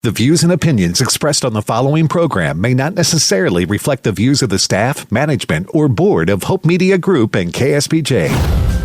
The views and opinions expressed on the following program may not necessarily reflect the views of the staff, management, or board of Hope Media Group and KSBJ.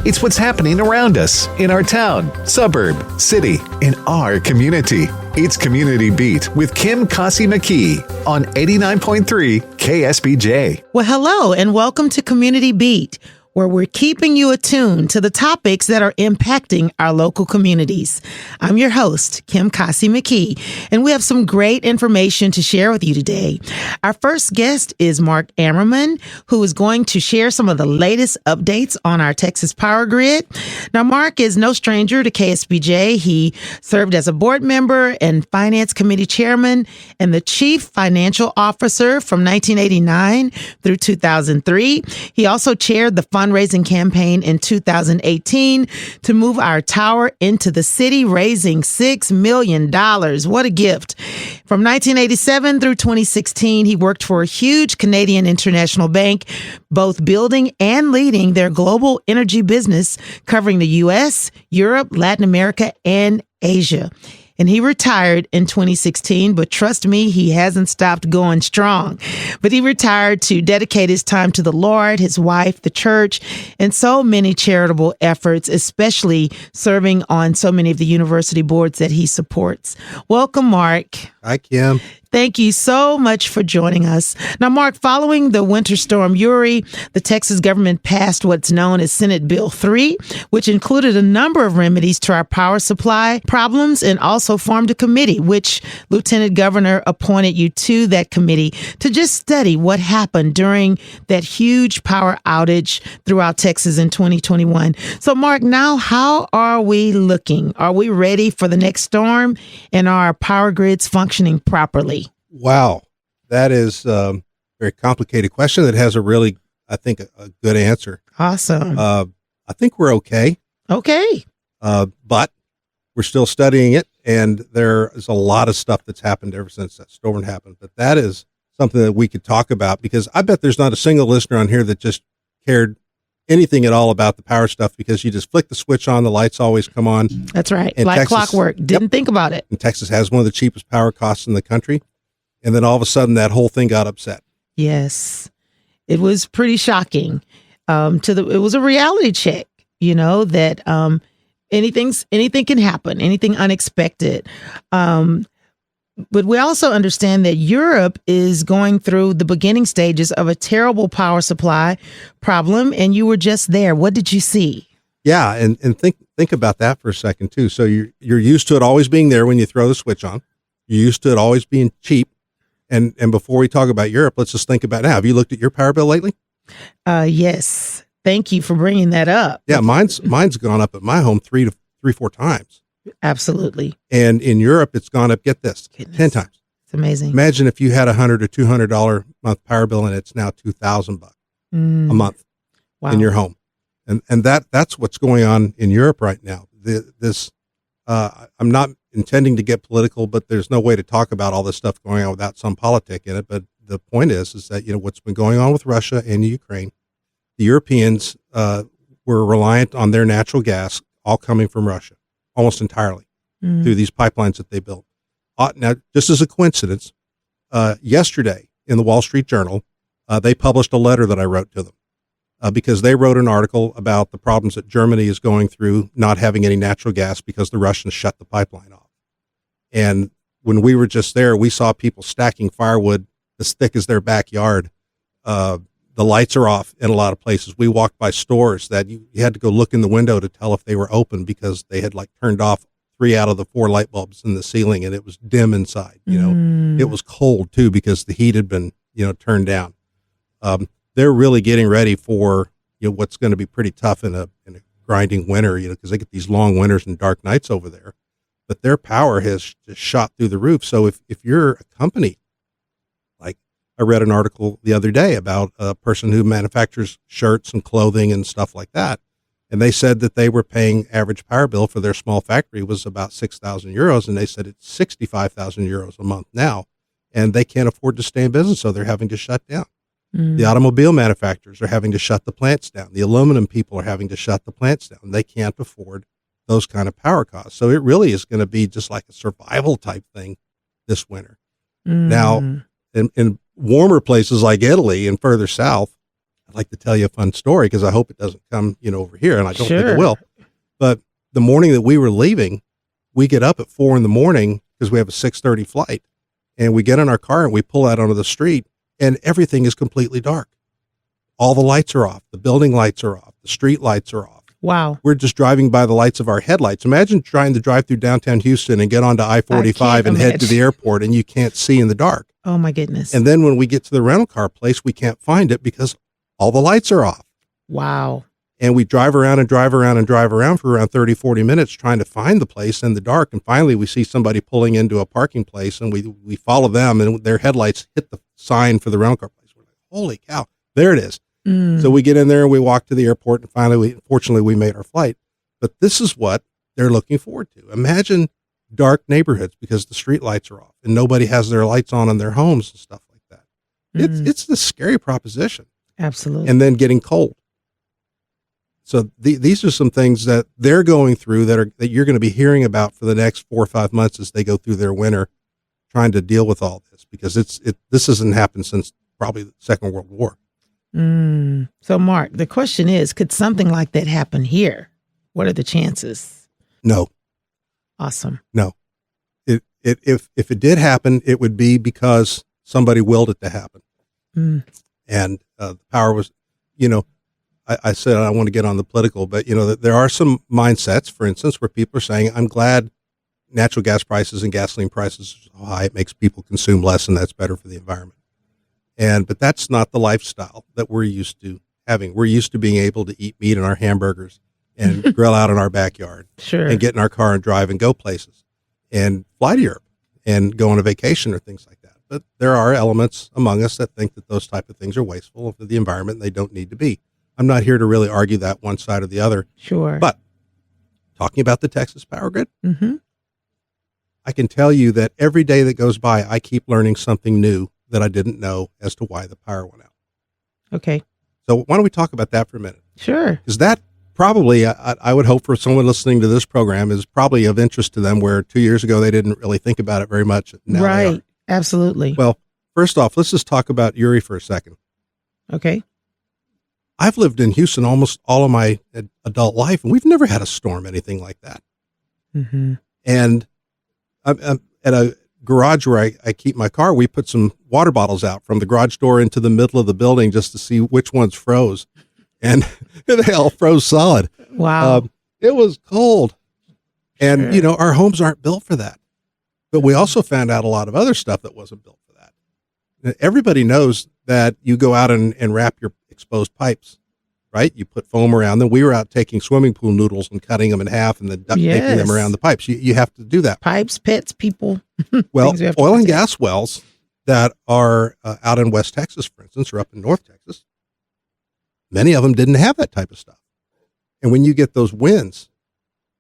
It's what's happening around us, in our town, suburb, city, in our community. It's Community Beat with Kim Kasi McKee on 89.3 KSBJ. Well, hello and welcome to Community Beat, where we're keeping you attuned to the topics that are impacting our local communities. I'm your host, Kim Kasi McKee, and we have some great information to share with you today. Our first guest is Mark Ammerman, who is going to share some of the latest updates on our Texas power grid. Now, Mark is no stranger to KSBJ. He served as a board member and finance committee chairman and the chief financial officer from 1989 through 2003. He also chaired the fundraising campaign in 2018 to move our tower into the city, raising $6 million. What a gift. From 1987 through 2016, he worked for a huge Canadian international bank, both building and leading their global energy business, covering the U.S., Europe, Latin America, and Asia. And he retired in 2016, but trust me, he hasn't stopped going strong. But he retired to dedicate his time to the Lord, his wife, the church, and so many charitable efforts, especially serving on so many of the university boards that he supports. Welcome, Mark. Hi, Kim. Thank you so much for joining us. Now, Mark, following the winter storm Uri, the Texas government passed what's known as Senate Bill 3, which included a number of remedies to our power supply problems, and also formed a committee, which Lieutenant Governor appointed you to that committee to just study what happened during that huge power outage throughout Texas in 2021. So, Mark, now how are we looking? Are we ready for the next storm, and are our power grids functioning properly? Wow. That is a very complicated question that has a really, I think, a good answer. Awesome. I think we're okay. Okay. But we're still studying it, and there is a lot of stuff that's happened ever since that storm happened. But that is something that we could talk about, because I bet there's not a single listener on here that just cared anything at all about the power stuff, because you just flick the switch on, the lights always come on. That's right. And like Texas, clockwork. Didn't think about it. And Texas has one of the cheapest power costs in the country. And then all of a sudden that whole thing got upset. Yes. It was pretty shocking. It was a reality check, that anything can happen, anything unexpected. But we also understand that Europe is going through the beginning stages of a terrible power supply problem, and you were just there. What did you see? Yeah, and think about that for a second too. So you're used to it always being there when you throw the switch on. You're used to it always being cheap. And before we talk about Europe, let's just think about now. Have you looked at your power bill lately? Yes. Thank you for bringing that up. Yeah, mine's gone up at my home 4 times. Absolutely. And in Europe, it's gone up, get this, Goodness. 10 times. It's amazing. Imagine if you had $100 or $200 month power bill, and it's now $2,000 a month in your home. And that's what's going on in Europe right now. I'm not intending to get political, but there's no way to talk about all this stuff going on without some politic in it. But the point is that, what's been going on with Russia and Ukraine, the Europeans were reliant on their natural gas, all coming from Russia, almost entirely through these pipelines that they built. Now, just as a coincidence, yesterday in the Wall Street Journal, they published a letter that I wrote to them. Because they wrote an article about the problems that Germany is going through not having any natural gas because the Russians shut the pipeline off. And when we were just there, we saw people stacking firewood as thick as their backyard. The lights are off in a lot of places. We walked by stores that you had to go look in the window to tell if they were open, because they had turned off 3 out of the 4 light bulbs in the ceiling, and it was dim inside. It was cold too, because the heat had been, turned down. They're really getting ready for what's going to be pretty tough in a grinding winter, because they get these long winters and dark nights over there. But their power has just shot through the roof. So if you're a company, like I read an article the other day about a person who manufactures shirts and clothing and stuff like that, and they said that they were paying average power bill for their small factory was about 6,000 euros, and they said it's 65,000 euros a month now, and they can't afford to stay in business, so they're having to shut down. The automobile manufacturers are having to shut the plants down. The aluminum people are having to shut the plants down. They can't afford those kind of power costs. So it really is going to be just like a survival type thing this winter. Now, in warmer places like Italy and further south, I'd like to tell you a fun story because I hope it doesn't come, over here, and I don't think it will. But the morning that we were leaving, we get up at 4 a.m. because we have a 6:30 flight, and we get in our car and we pull out onto the street, and everything is completely dark. All the lights are off. The building lights are off. The street lights are off. Wow. We're just driving by the lights of our headlights. Imagine trying to drive through downtown Houston and get onto I-45 and head to the airport, and you can't see in the dark. Oh, my goodness. And then when we get to the rental car place, we can't find it because all the lights are off. Wow. And we drive around and drive around and drive around for around 30, 40 minutes trying to find the place in the dark. And finally, we see somebody pulling into a parking place, and we follow them, and their headlights hit the sign for the rental car place. We're like, holy cow, there it is. So we get in there and we walk to the airport, and finally, fortunately, we made our flight. But this is what they're looking forward to. Imagine dark neighborhoods because the street lights are off and nobody has their lights on in their homes and stuff like that. It's a scary proposition. Absolutely. And then getting cold. So these are some things that they're going through that you're going to be hearing about for the next 4 or 5 months as they go through their winter, trying to deal with all this, because this hasn't happened since probably the Second World War. So, Mark, the question is, could something like that happen here? What are the chances? No. Awesome. No. If it did happen, it would be because somebody willed it to happen. And the power was, I said I don't want to get on the political, but, there are some mindsets, for instance, where people are saying, I'm glad natural gas prices and gasoline prices are so high. It makes people consume less, and that's better for the environment. But that's not the lifestyle that we're used to having. We're used to being able to eat meat in our hamburgers and grill out in our backyard, and get in our car and drive and go places and fly to Europe and go on a vacation or things like that. But there are elements among us that think that those type of things are wasteful for the environment, and they don't need to be. I'm not here to really argue that one side or the other. Sure. But talking about the Texas power grid, I can tell you that every day that goes by, I keep learning something new that I didn't know as to why the power went out. Okay. So why don't we talk about that for a minute? Sure. Because that probably, I would hope for someone listening to this program, is probably of interest to them, where 2 years ago they didn't really think about it very much. Now right. Absolutely. Well, first off, let's just talk about Uri for a second. Okay. I've lived in Houston almost all of my adult life, and we've never had a storm, anything like that. And I'm at a garage where I keep my car. We put some water bottles out from the garage door into the middle of the building just to see which ones froze. And they all froze solid. Wow. It was cold. And, our homes aren't built for that. But we also found out a lot of other stuff that wasn't built for that. Everybody knows that you go out and wrap your exposed pipes, right? You put foam around them. We were out taking swimming pool noodles and cutting them in half and then duct taping them around the pipes. You have to do that. Pipes, pets, people. Well, oil and gas wells that are out in West Texas, for instance, or up in North Texas, many of them didn't have that type of stuff. And when you get those winds,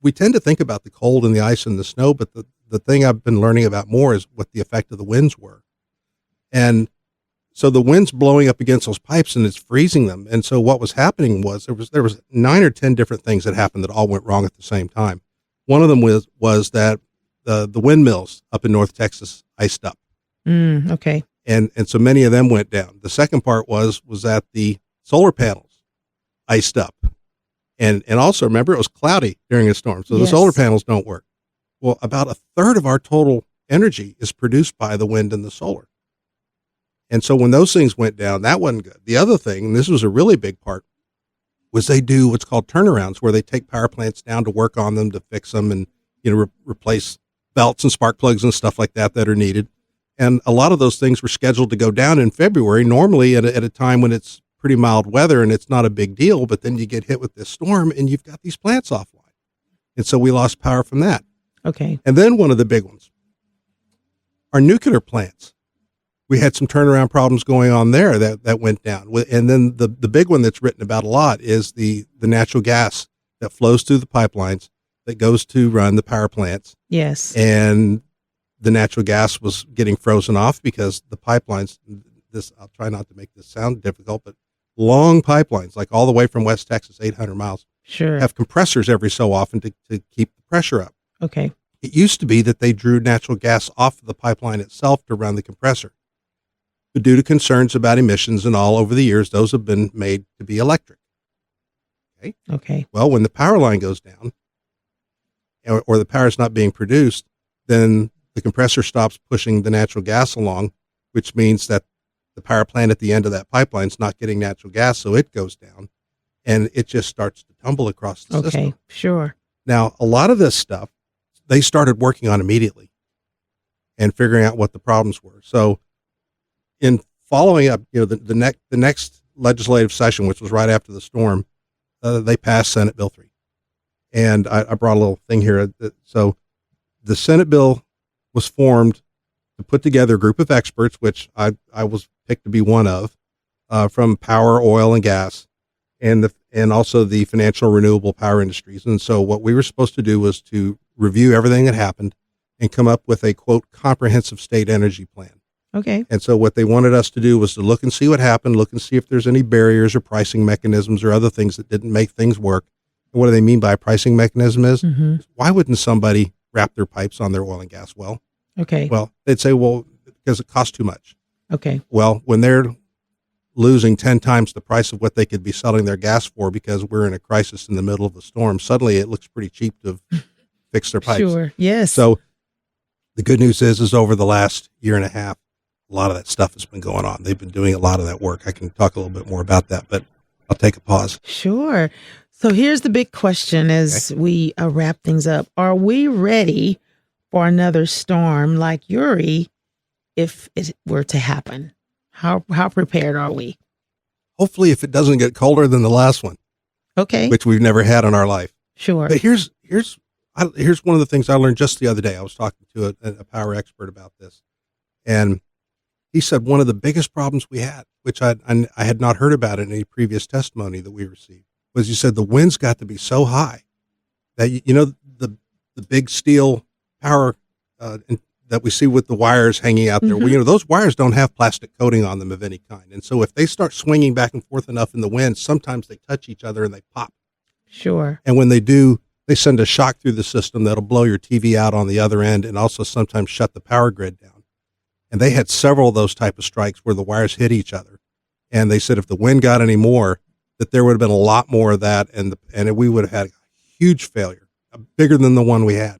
we tend to think about the cold and the ice and the snow, but the thing I've been learning about more is what the effect of the winds were. And so the wind's blowing up against those pipes and it's freezing them. And so what was happening was there was 9 or 10 different things that happened that all went wrong at the same time. One of them was that the windmills up in North Texas iced up. Okay. And so many of them went down. The second part was that the solar panels iced up. And also remember, it was cloudy during a storm. So the solar panels don't work. Well, about a third of our total energy is produced by the wind and the solar. And so when those things went down, that wasn't good. The other thing, and this was a really big part, was they do what's called turnarounds, where they take power plants down to work on them, to fix them and, replace belts and spark plugs and stuff like that are needed. And a lot of those things were scheduled to go down in February, normally at a time when it's pretty mild weather and it's not a big deal. But then you get hit with this storm and you've got these plants offline. And so we lost power from that. Okay. And then one of the big ones, our nuclear plants. We had some turnaround problems going on there that went down. And then the big one that's written about a lot is the natural gas that flows through the pipelines that goes to run the power plants. Yes. And the natural gas was getting frozen off because the pipelines, I'll try not to make this sound difficult, but long pipelines, like all the way from West Texas, 800 miles, sure, have compressors every so often to keep the pressure up. Okay. It used to be that they drew natural gas off of the pipeline itself to run the compressor. But due to concerns about emissions and all over the years, those have been made to be electric. Okay. Well, when the power line goes down or the power is not being produced, then the compressor stops pushing the natural gas along, which means that the power plant at the end of that pipeline is not getting natural gas, so it goes down, and it just starts to tumble across the system. Okay, sure. Now, a lot of this stuff, they started working on immediately and figuring out what the problems were. So in following up, the next legislative session, which was right after the storm, they passed Senate Bill 3. And I brought a little thing here. So the Senate bill was formed to put together a group of experts, which I was picked to be one of, from power, oil, and gas, and also the financial renewable power industries. And so what we were supposed to do was to review everything that happened and come up with a, quote, comprehensive state energy plan. Okay. And so what they wanted us to do was to look and see what happened, look and see if there's any barriers or pricing mechanisms or other things that didn't make things work. And what do they mean by a pricing mechanism is, why wouldn't somebody wrap their pipes on their oil and gas well? Okay. Well, they'd say, well, because it costs too much. Okay. Well, when they're losing 10 times the price of what they could be selling their gas for because we're in a crisis in the middle of a storm, suddenly it looks pretty cheap to fix their pipes. Sure. Yes. So the good news is over the last year and a half, a lot of that stuff has been going on. They've been doing a lot of that work. I can talk a little bit more about that, but I'll take a pause. Sure. So here's the big question as we wrap things up. Are we ready for another storm like Uri if it were to happen? How prepared are we? Hopefully, if it doesn't get colder than the last one. Okay. Which we've never had in our life. Sure. But here's one of the things I learned just the other day. I was talking to a power expert about this, and he said one of the biggest problems we had, which I had not heard about in any previous testimony that we received, was he said the winds got to be so high that the big steel power that we see with the wires hanging out there. Well, those wires don't have plastic coating on them of any kind, and so if they start swinging back and forth enough in the wind, sometimes they touch each other and they pop. Sure. And when they do, they send a shock through the system that'll blow your TV out on the other end, and also sometimes shut the power grid down. And they had several of those type of strikes where the wires hit each other. And they said if the wind got any more, that there would have been a lot more of that, and we would have had a huge failure, bigger than the one we had.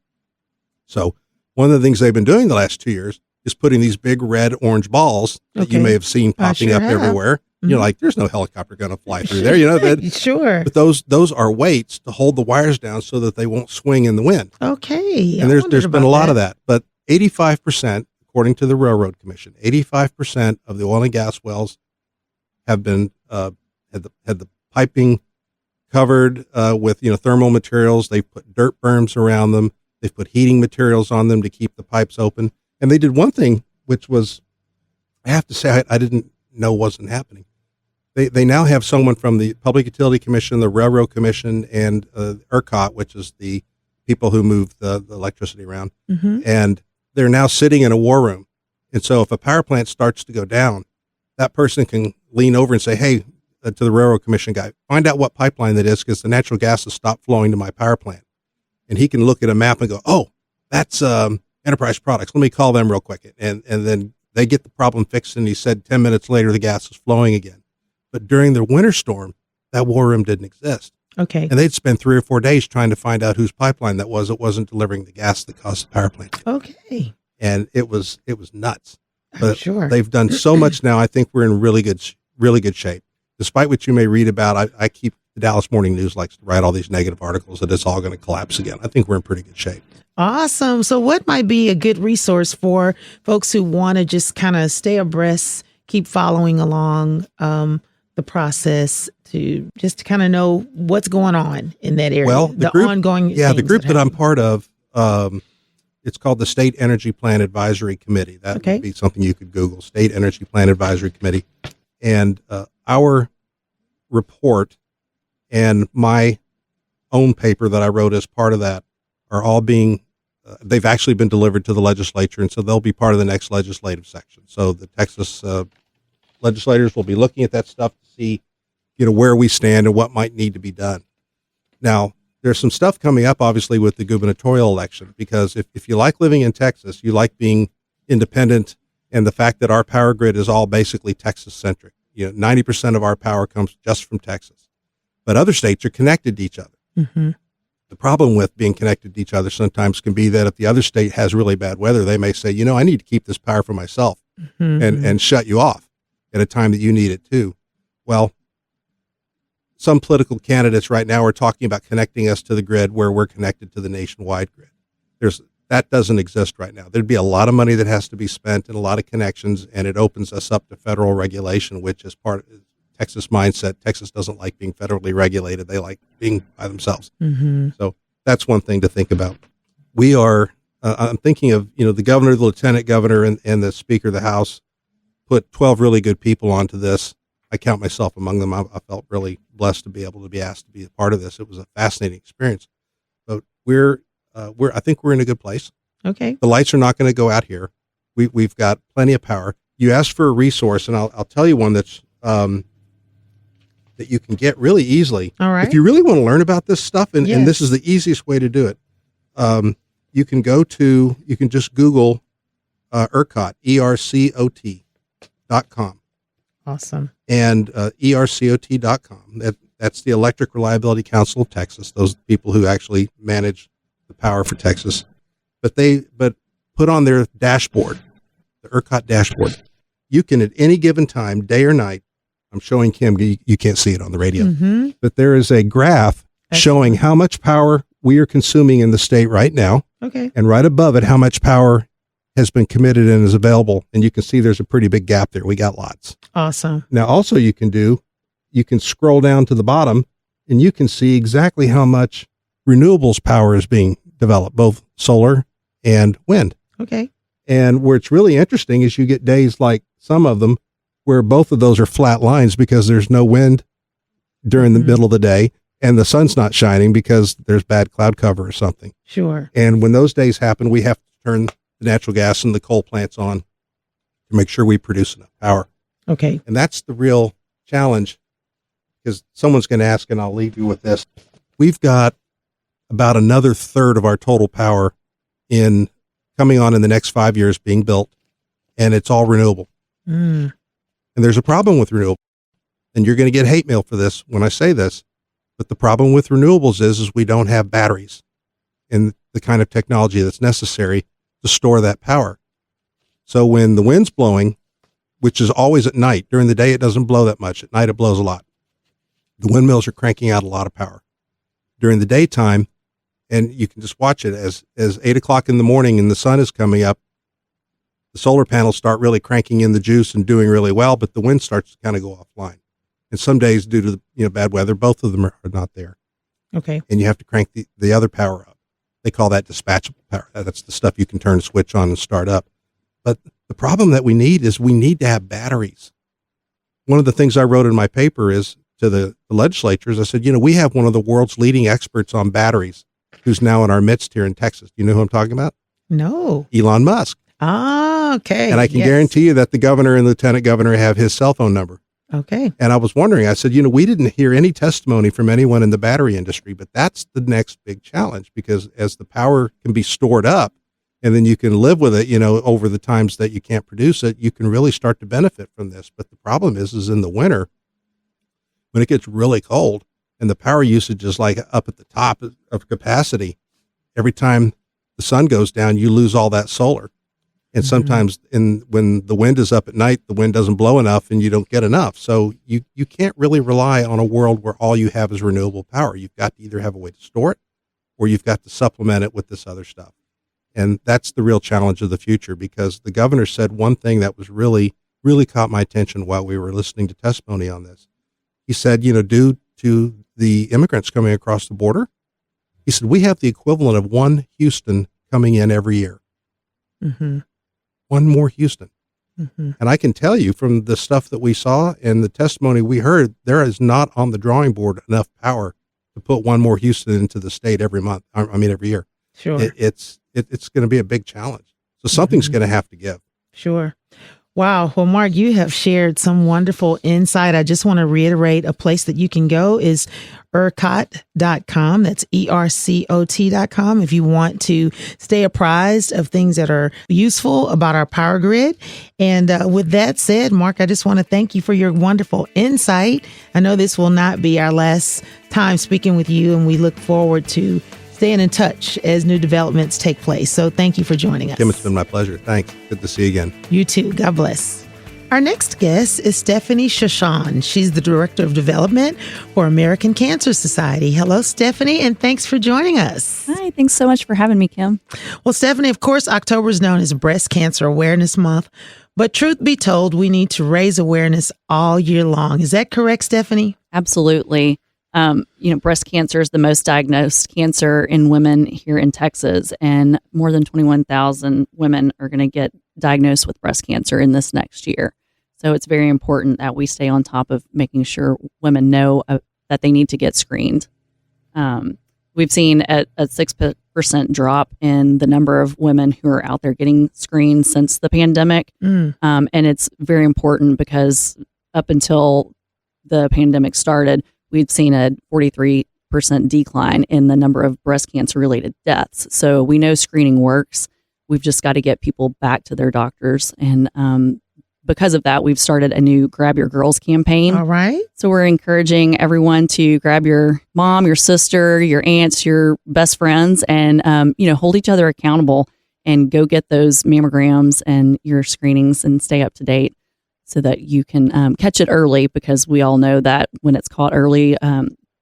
So one of the things they've been doing the last 2 years is putting these big red orange balls that you may have seen popping up everywhere. You're like, there's no helicopter going to fly through there, Sure. But those are weights to hold the wires down so that they won't swing in the wind. Okay. And there's been a lot of that, but 85%. According to the Railroad Commission, 85% of the oil and gas wells have been had the piping covered with thermal materials. They've put dirt berms around them. They've put heating materials on them to keep the pipes open. And they did one thing, which was, I have to say, I didn't know wasn't happening. They now have someone from the Public Utility Commission, the Railroad Commission, and ERCOT, which is the people who move the electricity around, and they're now sitting in a war room. And so if a power plant starts to go down, that person can lean over and say, hey, to the Railroad Commission guy, find out what pipeline that is because the natural gas has stopped flowing to my power plant. And he can look at a map and go, oh, that's Enterprise Products. Let me call them real quick. And then they get the problem fixed. And he said 10 minutes later, the gas is flowing again. But during the winter storm, that war room didn't exist. Okay. And they'd spend 3 or 4 days trying to find out whose pipeline that was. It wasn't delivering the gas that caused the power plant. Okay. And it was nuts. But sure. They've done so much now. I think we're in really good shape. Despite what you may read about, I keep the Dallas Morning News likes to write all these negative articles that it's all going to collapse again. I think we're in pretty good shape. Awesome. So what might be a good resource for folks who want to just kind of stay abreast, keep following along the process to just kind of know what's going on in that area? Well, the group, ongoing the group that I'm happen. part of, it's called the State Energy Plan Advisory Committee. That would be something you could Google, State Energy Plan Advisory Committee. And our report and my own paper that I wrote as part of that are all being, they've actually been delivered to the legislature, and so they'll be part of the next legislative section. So the Texas legislators will be looking at that stuff to see, where we stand and what might need to be done. Now, there's some stuff coming up, obviously, with the gubernatorial election, because if you like living in Texas, you like being independent, and the fact that our power grid is all basically Texas-centric. 90% of our power comes just from Texas. But other states are connected to each other. Mm-hmm. The problem with being connected to each other sometimes can be that if the other state has really bad weather, they may say, I need to keep this power for myself and shut you off at a time that you need it too. Well, some political candidates right now are talking about connecting us to the grid where we're connected to the nationwide grid. That doesn't exist right now. There'd be a lot of money that has to be spent and a lot of connections, and it opens us up to federal regulation, which is part of Texas mindset. Texas doesn't like being federally regulated. They like being by themselves. Mm-hmm. So that's one thing to think about. We are, I'm thinking of, the governor, the lieutenant governor, and the speaker of the House put 12 really good people onto this. I count myself among them. I felt really blessed to be able to be asked to be a part of this. It was a fascinating experience. But I think we're in a good place. Okay. The lights are not going to go out here. We've got plenty of power. You asked for a resource, and I'll tell you one that's that you can get really easily. All right. If you really want to learn about this stuff, and this is the easiest way to do it, you can just Google ERCOT, ERCOT.com. Awesome. And ERCOT.com. That's the Electric Reliability Council of Texas. Those are the people who actually manage the power for Texas. But put on their dashboard, the ERCOT dashboard, you can at any given time, day or night, I'm showing Kim, you can't see it on the radio, but there is a graph showing how much power we are consuming in the state right now. Okay. And right above it, how much power has been committed and is available. And you can see there's a pretty big gap there. We got lots. Awesome. Now, also you can scroll down to the bottom and you can see exactly how much renewables power is being developed, both solar and wind. Okay. And where it's really interesting is you get days like some of them where both of those are flat lines because there's no wind during the middle of the day and the sun's not shining because there's bad cloud cover or something. Sure. And when those days happen, we have to turn the natural gas and the coal plants on to make sure we produce enough power. Okay. And that's the real challenge, because someone's going to ask, and I'll leave you with this. We've got about another third of our total power coming on in the next 5 years being built, and it's all renewable. And there's a problem with renewable, and you're going to get hate mail for this when I say this, but the problem with renewables is we don't have batteries and the kind of technology that's necessary to store that power. So when the wind's blowing, which is always at night, during the day it doesn't blow that much. At night it blows a lot. The windmills are cranking out a lot of power. During the daytime, and you can just watch it as 8 o'clock in the morning and the sun is coming up, the solar panels start really cranking in the juice and doing really well, but the wind starts to kind of go offline. And some days, due to bad weather, both of them are not there. Okay. And you have to crank the other power up. They call that dispatchable power. That's the stuff you can turn a switch on and start up. But the problem that we need to have batteries. One of the things I wrote in my paper is to the legislatures, I said, we have one of the world's leading experts on batteries who's now in our midst here in Texas. Do you know who I'm talking about? No. Elon Musk. Ah, okay. And I can guarantee you that the governor and lieutenant governor have his cell phone number. Okay. And I was wondering, I said, we didn't hear any testimony from anyone in the battery industry, but that's the next big challenge, because as the power can be stored up and then you can live with it, over the times that you can't produce it, you can really start to benefit from this. But the problem is in the winter, when it gets really cold and the power usage is like up at the top of capacity, every time the sun goes down, you lose all that solar. And sometimes when the wind is up at night, the wind doesn't blow enough and you don't get enough. So you can't really rely on a world where all you have is renewable power. You've got to either have a way to store it or you've got to supplement it with this other stuff. And that's the real challenge of the future, because the governor said one thing that was really, really caught my attention while we were listening to testimony on this. He said, due to the immigrants coming across the border, he said, we have the equivalent of one Houston coming in every year. Mm-hmm. One more Houston. Mm-hmm. And I can tell you from the stuff that we saw and the testimony we heard, there is not on the drawing board enough power to put one more Houston into the state every year. Sure. It's going to be a big challenge. So something's going to have to give. Sure. Wow. Well, Mark, you have shared some wonderful insight. I just want to reiterate, a place that you can go is ERCOT.com. That's ERCOT.com if you want to stay apprised of things that are useful about our power grid. And with that said, Mark, I just want to thank you for your wonderful insight. I know this will not be our last time speaking with you, and we look forward to staying in touch as new developments take place. So thank you for joining us. Kim, it's been my pleasure. Thanks. Good to see you again. You too. God bless. Our next guest is Stephanie Chesson. She's the Director of Development for American Cancer Society. Hello, Stephanie, and thanks for joining us. Hi, thanks so much for having me, Kim. Well, Stephanie, of course, October is known as Breast Cancer Awareness Month, but truth be told, we need to raise awareness all year long. Is that correct, Stephanie? Absolutely. Breast cancer is the most diagnosed cancer in women here in Texas, and more than 21,000 women are going to get diagnosed with breast cancer in this next year. So it's very important that we stay on top of making sure women know that they need to get screened. We've seen a 6% drop in the number of women who are out there getting screened since the pandemic. And it's very important because up until the pandemic started, we'd seen a 43% decline in the number of breast cancer related deaths. So we know screening works. We've just got to get people back to their doctors. And because of that, we've started a new Grab Your Girls campaign. All right. So we're encouraging everyone to grab your mom, your sister, your aunts, your best friends, and, hold each other accountable and go get those mammograms and your screenings and stay up to date so that you can catch it early, because we all know that when it's caught early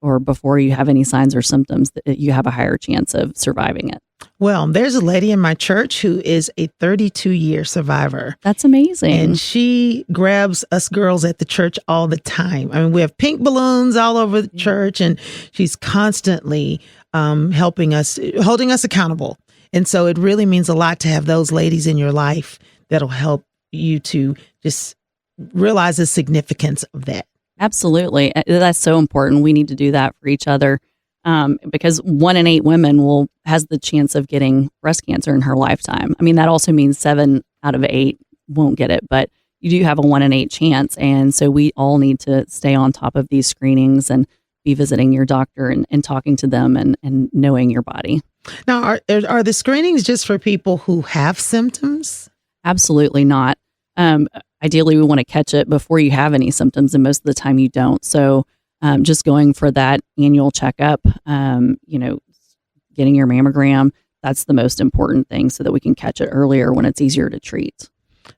or before you have any signs or symptoms, that you have a higher chance of surviving it. Well, there's a lady in my church who is a 32-year survivor. That's amazing. And she grabs us girls at the church all the time. I mean, we have pink balloons all over the church, and she's constantly helping us, holding us accountable. And so it really means a lot to have those ladies in your life that'll help you to just realize the significance of that. Absolutely. That's so important. We need to do that for each other. Because 1 in 8 women has the chance of getting breast cancer in her lifetime. I mean, that also means 7 out of 8 won't get it, but you do have a 1 in 8 chance. And so we all need to stay on top of these screenings and be visiting your doctor and talking to them and knowing your body. Now, are the screenings just for people who have symptoms? Absolutely not. Ideally, we want to catch it before you have any symptoms, and most of the time you don't. So just going for that annual checkup, getting your mammogram, that's the most important thing so that we can catch it earlier when it's easier to treat.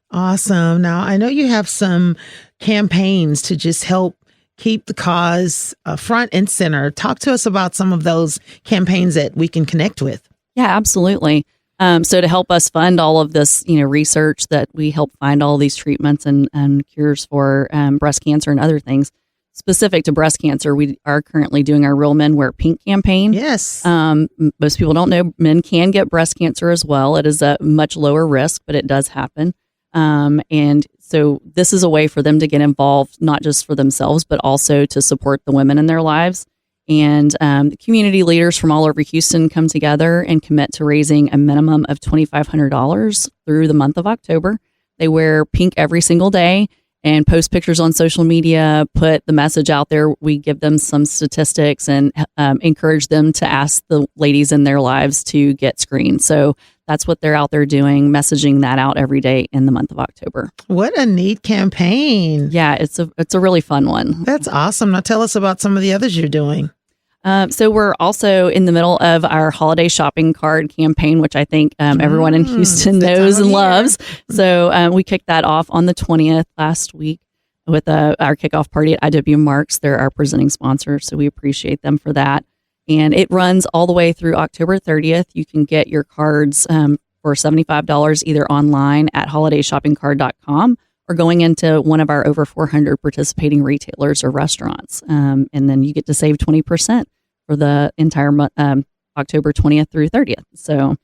Awesome. Now, I know you have some campaigns to just help keep the cause front and center. Talk to us about some of those campaigns that we can connect with. Yeah, absolutely. So to help us fund all of this, research that we help find all these treatments and cures for breast cancer and other things, specific to breast cancer, we are currently doing our Real Men Wear Pink campaign. Yes. Most people don't know men can get breast cancer as well. It is a much lower risk, but it does happen. And so this is a way for them to get involved, not just for themselves, but also to support the women in their lives. And the community leaders from all over Houston come together and commit to raising a minimum of $2,500 through the month of October. They wear pink every single day and post pictures on social media, put the message out there. We give them some statistics and encourage them to ask the ladies in their lives to get screened. So that's what they're out there doing, messaging that out every day in the month of October. What a neat campaign. Yeah, it's a really fun one. That's awesome. Now tell us about some of the others you're doing. So we're also in the middle of our holiday shopping card campaign, which I think everyone in Houston knows and loves. So we kicked that off on the 20th last week with our kickoff party at IW Marks. They're our presenting sponsor, so we appreciate them for that. And it runs all the way through October 30th. You can get your cards for $75 either online at holidayshoppingcard.com or going into one of our over 400 participating retailers or restaurants. And then you get to save 20% for the entire month, October 20th through 30th. So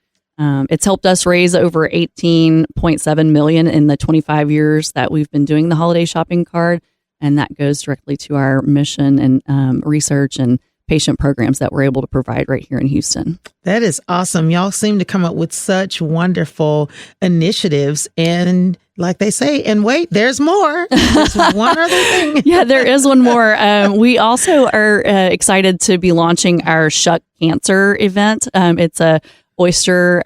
it's helped us raise over $18.7 million in the 25 years that we've been doing the holiday shopping card. And that goes directly to our mission and research and patient programs that we're able to provide right here in Houston. That is awesome. Y'all seem to come up with such wonderful initiatives. And like they say, and wait, there's more. There's one other thing. Yeah, there is one more. We also are excited to be launching our Shuck Cancer event. It's a oyster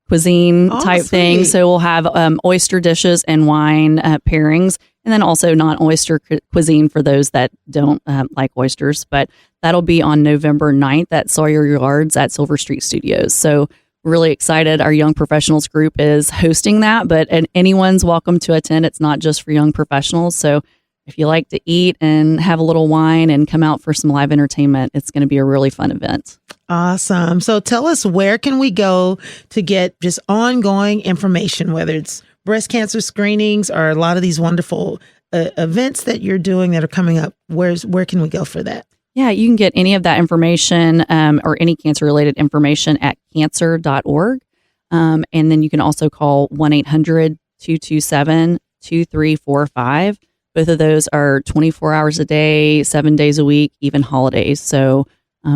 cuisine type thing. So we'll have oyster dishes and wine pairings, and then also non-oyster cuisine for those that don't like oysters. But that'll be on November 9th at Sawyer Yards at Silver Street Studios. So we're really excited. Our Young Professionals group is hosting that, but anyone's welcome to attend. It's not just for young professionals. So if you like to eat and have a little wine and come out for some live entertainment, it's going to be a really fun event. Awesome. So tell us, where can we go to get just ongoing information, whether it's breast cancer screenings or a lot of these wonderful events that you're doing that are coming up? Where can we go for that? Yeah, you can get any of that information or any cancer-related information at cancer.org. And then you can also call 1-800-227-2345. Both of those are 24 hours a day, 7 days a week, even holidays. So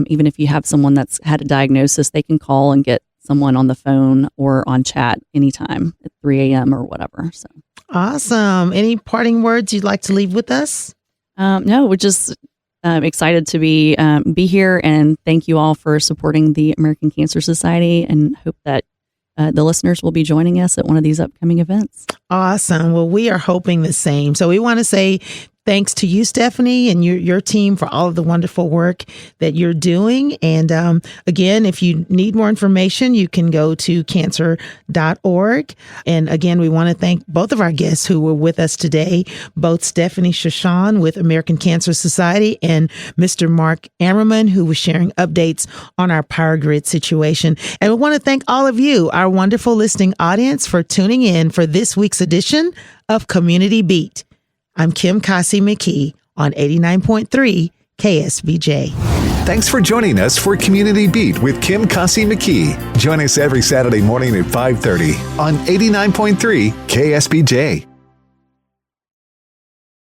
even if you have someone that's had a diagnosis, they can call and get someone on the phone or on chat anytime at 3 a.m. or whatever. So awesome. Any parting words you'd like to leave with us? No, we're just excited to be here, and thank you all for supporting the American Cancer Society, and hope that the listeners will be joining us at one of these upcoming events. Awesome. Well, we are hoping the same. So we want to say thanks to you, Stephanie, and your team for all of the wonderful work that you're doing. And again, if you need more information, you can go to cancer.org. And again, we want to thank both of our guests who were with us today, both Stephanie Chesson with American Cancer Society and Mr. Mark Ammerman, who was sharing updates on our power grid situation. And we want to thank all of you, our wonderful listening audience, for tuning in for this week's edition of Community Beat. I'm Kim Kasi McKee on 89.3 KSBJ. Thanks for joining us for Community Beat with Kim Kasi McKee. Join us every Saturday morning at 5:30 on 89.3 KSBJ.